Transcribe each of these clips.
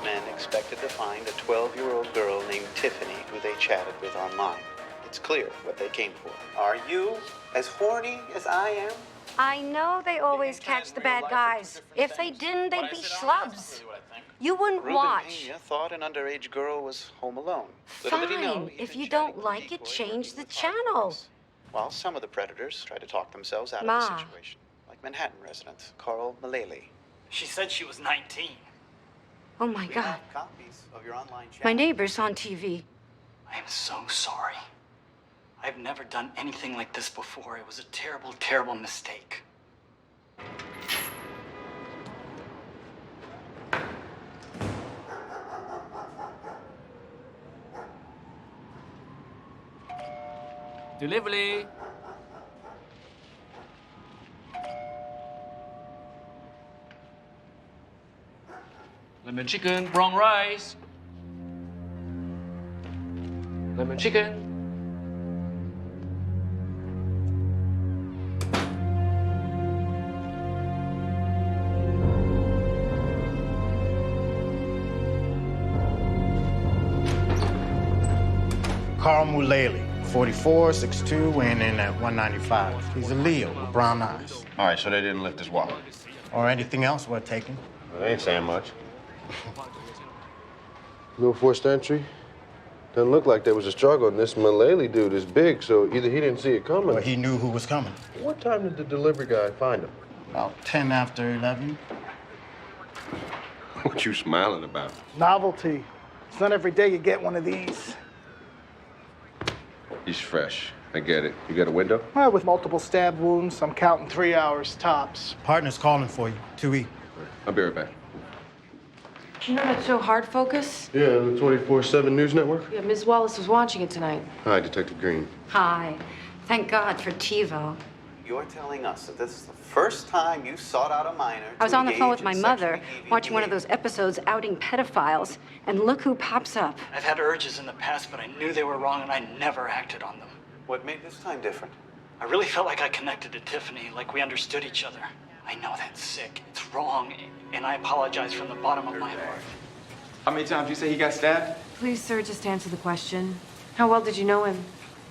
men expected to find a 12-year-old girl named Tiffany who they chatted with online. It's clear what they came for. Are you as horny as I am? I know they always catch the bad guys. If they didn't, they'd be schlubs. You wouldn't watch. Pena thought an underage girl was home alone. Little did he know, Fine. he'd If been you chatting don't with like a it, decoy change the with channel. While some of the predators try to talk themselves out Ma. of the situation, like Manhattan resident Carl Mullally. She said she was 19. Oh my We God. have copies of your online chat. My neighbor's on TV. I am so sorry. I've never done anything like this before. It was a terrible, terrible mistake. Delivery. Lemon chicken, brown rice. Lemon chicken. Carl Mullally, 44, 6'2", weighing in at 195. He's a Leo with brown eyes. All right, so they didn't lift his wallet. Or anything else worth taking. Well, they ain't saying much. No forced entry? Doesn't look like there was a struggle, and this Mullally dude is big, so either he didn't see it coming. Or he knew who was coming. What time did the delivery guy find him? About 10 after 11. What you smiling about? Novelty. It's not every day you get one of these. He's fresh. I get it. You got a window? Well, with multiple stab wounds, I'm counting 3 hours tops. Partner's calling for you, 2E. I'll be right back. You know that show Hard Focus? Yeah, the 24/7 News Network? Yeah, Ms. Wallace was watching it tonight. Hi, Detective Green. Hi. Thank God for TiVo. You're telling us that this is the first time you sought out a minor I was to on the phone with engage my in mother, sexually deviant watching one of behavior. those episodes outing pedophiles, and look who pops up. I've had urges in the past, but I knew they were wrong and I never acted on them. What made this time different? I really felt like I connected to Tiffany, like we understood each other. I know that's sick, it's wrong, and I apologize from the bottom of my heart. How many times you say he got stabbed? Please, sir, just answer the question. How well did you know him?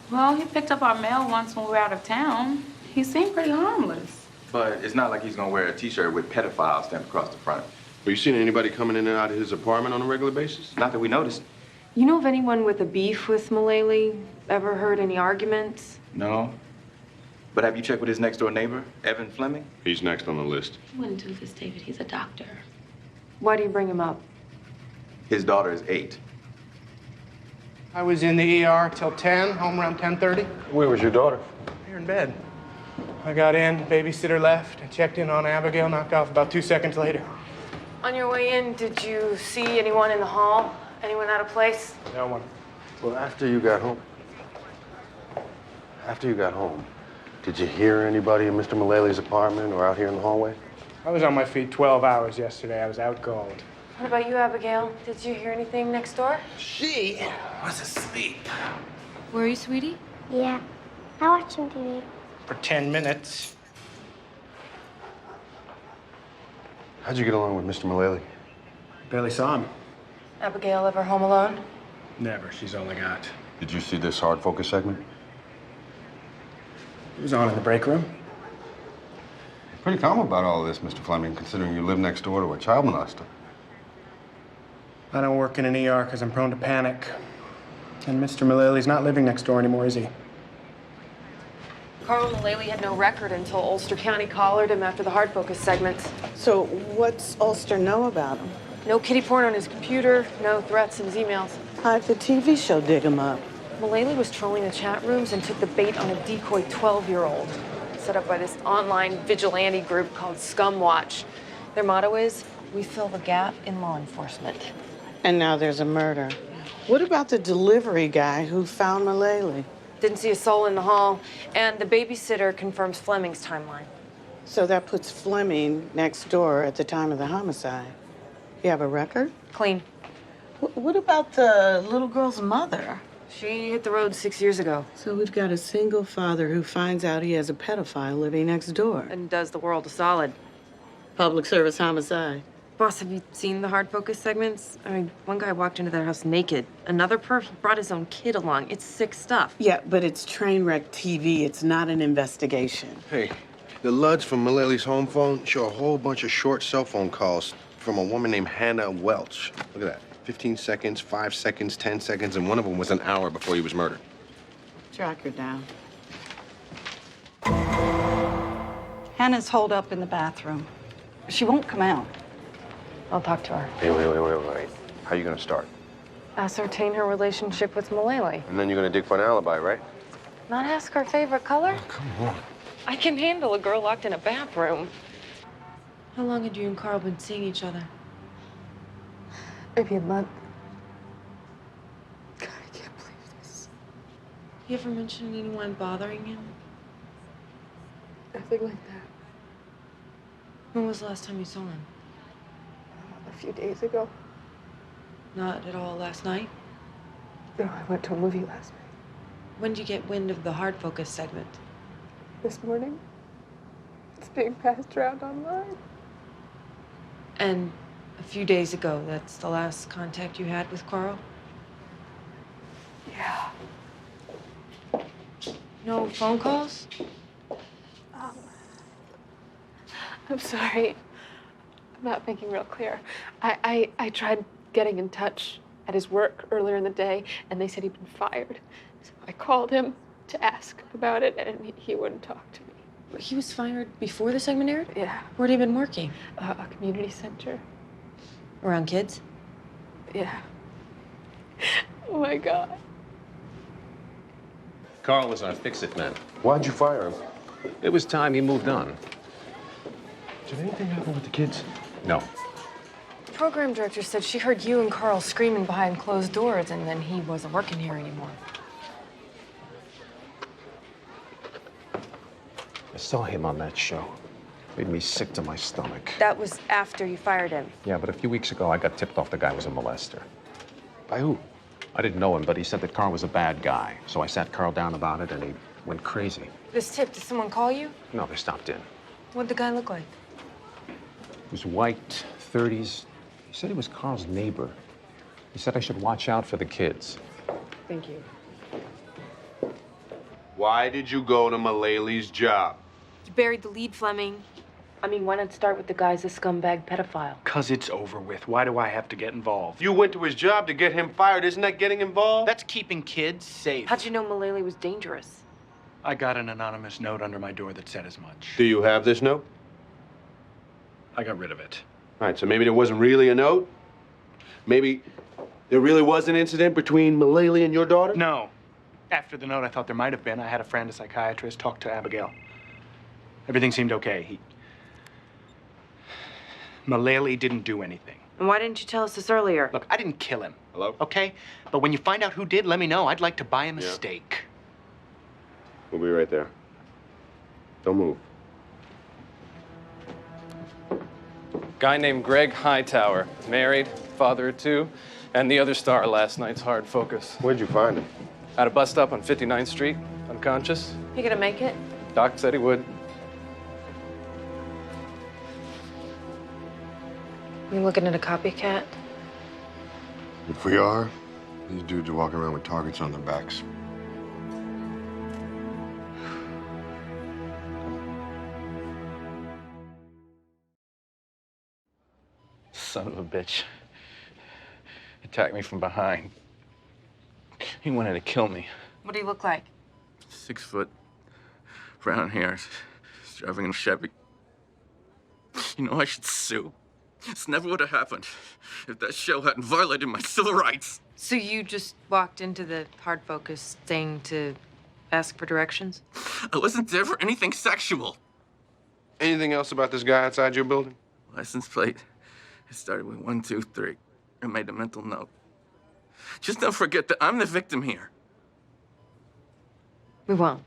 Well, he picked up our mail once when we were out of town. He seemed pretty harmless. But it's not like he's gonna wear a t-shirt with pedophile stamped across the front. Have you seen anybody coming in and out of his apartment on a regular basis? Not that we noticed. You know of anyone with a beef with Mullally? Ever heard any arguments? No. But have you checked with his next door neighbor, Evan Fleming? He's next on the list. You wouldn't do this, David. He's a doctor. Why do you bring him up? His daughter is 8. I was in the ER till 10, home around 10:30. Where was your daughter? Here in bed. I got in, babysitter left. I checked in on Abigail, knocked off about 2 seconds later. On your way in, did you see anyone in the hall? Anyone out of place? No one. Well, after you got home, did you hear anybody in Mr. Mullally's apartment or out here in the hallway? I was on my feet 12 hours yesterday. I was out cold. What about you, Abigail? Did you hear anything next door? She was asleep. Were you, sweetie? Yeah. I watch some TV. For 10 minutes. How'd you get along with Mr. Mullally? Barely saw him. Abigail ever home alone? Never. She's all I got. Did you see this hard focus segment? It was on in the break room. Pretty calm about all of this, Mr. Fleming, considering you live next door to a child molester. I don't work in an ER because I'm prone to panic. And Mr. Mullally's not living next door anymore, is he? Carl Mullally had no record until Ulster County collared him after the Hard Focus segment. So what's Ulster know about him? No kiddie porn on his computer, no threats in his emails. How'd the TV show dig him up? Mullally was trolling the chat rooms and took the bait on a decoy 12-year-old set up by this online vigilante group called Scumwatch. Their motto is, we fill the gap in law enforcement. And now there's a murder. What about the delivery guy who found Mullally? Didn't see a soul in the hall, and the babysitter confirms Fleming's timeline. So that puts Fleming next door at the time of the homicide. You have a record? Clean. What about the little girl's mother? She hit the road 6 years ago. So we've got a single father who finds out he has a pedophile living next door. And does the world a solid. Public Service Homicide. Boss, have you seen the hard focus segments? I mean, one guy walked into their house naked. Another perp brought his own kid along. It's sick stuff. Yeah, but it's train wreck TV. It's not an investigation. Hey, the LUDs from Mullally home phone show a whole bunch of short cell phone calls from a woman named Hannah Welch. Look at that. 15 seconds, 5 seconds, 10 seconds, and one of them was an hour before he was murdered. Track her down. Hannah's holed up in the bathroom. She won't come out. I'll talk to her. Hey, wait. How are you gonna start? Ascertain her relationship with Mullally. And then you're gonna dig for an alibi, right? Not ask her favorite color? Oh, come on. I can handle a girl locked in a bathroom. How long had you and Carl been seeing each other? Maybe a month. God, I can't believe this. You ever mention anyone bothering him? Nothing like that. When was the last time you saw him? A few days ago. Not at all last night? No, I went to a movie last night. When did you get wind of the hard focus segment? This morning. It's being passed around online. And a few days ago, that's the last contact you had with Carl? Yeah. No phone calls? I'm sorry. I'm not thinking real clear. I tried getting in touch at his work earlier in the day, and they said he'd been fired. So I called him to ask about it, and he wouldn't talk to me. He was fired before the segment aired? Yeah. Where'd he been working? A community center. Around kids? Yeah. Oh my God. Carl was our fix-it man. Why'd you fire him? It was time he moved on. Did anything happen with the kids? No. The program director said she heard you and Carl screaming behind closed doors, and then he wasn't working here anymore. I saw him on that show. Made me sick to my stomach. That was after you fired him. Yeah, but a few weeks ago, I got tipped off the guy was a molester. By who? I didn't know him, but he said that Carl was a bad guy. So I sat Carl down about it, and he went crazy. This tip, did someone call you? No, they stopped in. What'd the guy look like? He was white, 30s. He said he was Carl's neighbor. He said I should watch out for the kids. Thank you. Why did you go to Mullally's job? You buried the lead, Fleming. I mean, why not start with the guy's a scumbag pedophile? 'Cause it's over with. Why do I have to get involved? You went to his job to get him fired. Isn't that getting involved? That's keeping kids safe. How'd you know Mullally was dangerous? I got an anonymous note under my door that said as much. Do you have this note? I got rid of it. All right, so maybe there wasn't really a note? Maybe there really was an incident between Mullally and your daughter? No. After the note, I thought there might have been. I had a friend, a psychiatrist, talk to Abigail. Everything seemed okay. Mullally didn't do anything. And why didn't you tell us this earlier? Look, I didn't kill him. Hello? Okay? But when you find out who did, let me know. I'd like to buy him a steak. We'll be right there. Don't move. Guy named Greg Hightower, married, father of two, and the other star of last night's hard focus. Where'd you find him? At a bus stop on 59th Street, unconscious. You gonna make it? Doc said he would. You looking at a copycat? If we are, these dudes are walking around with targets on their backs. Son of a bitch. Attacked me from behind. He wanted to kill me. What do you look like? 6 foot, brown hair, he's driving a Chevy. You know, I should sue. This never would have happened if that show hadn't violated my civil rights. So you just walked into the hard focus thing to ask for directions? I wasn't there for anything sexual. Anything else about this guy outside your building? License plate. It started with 1, 2, 3. I made a mental note. Just don't forget that I'm the victim here. We won't.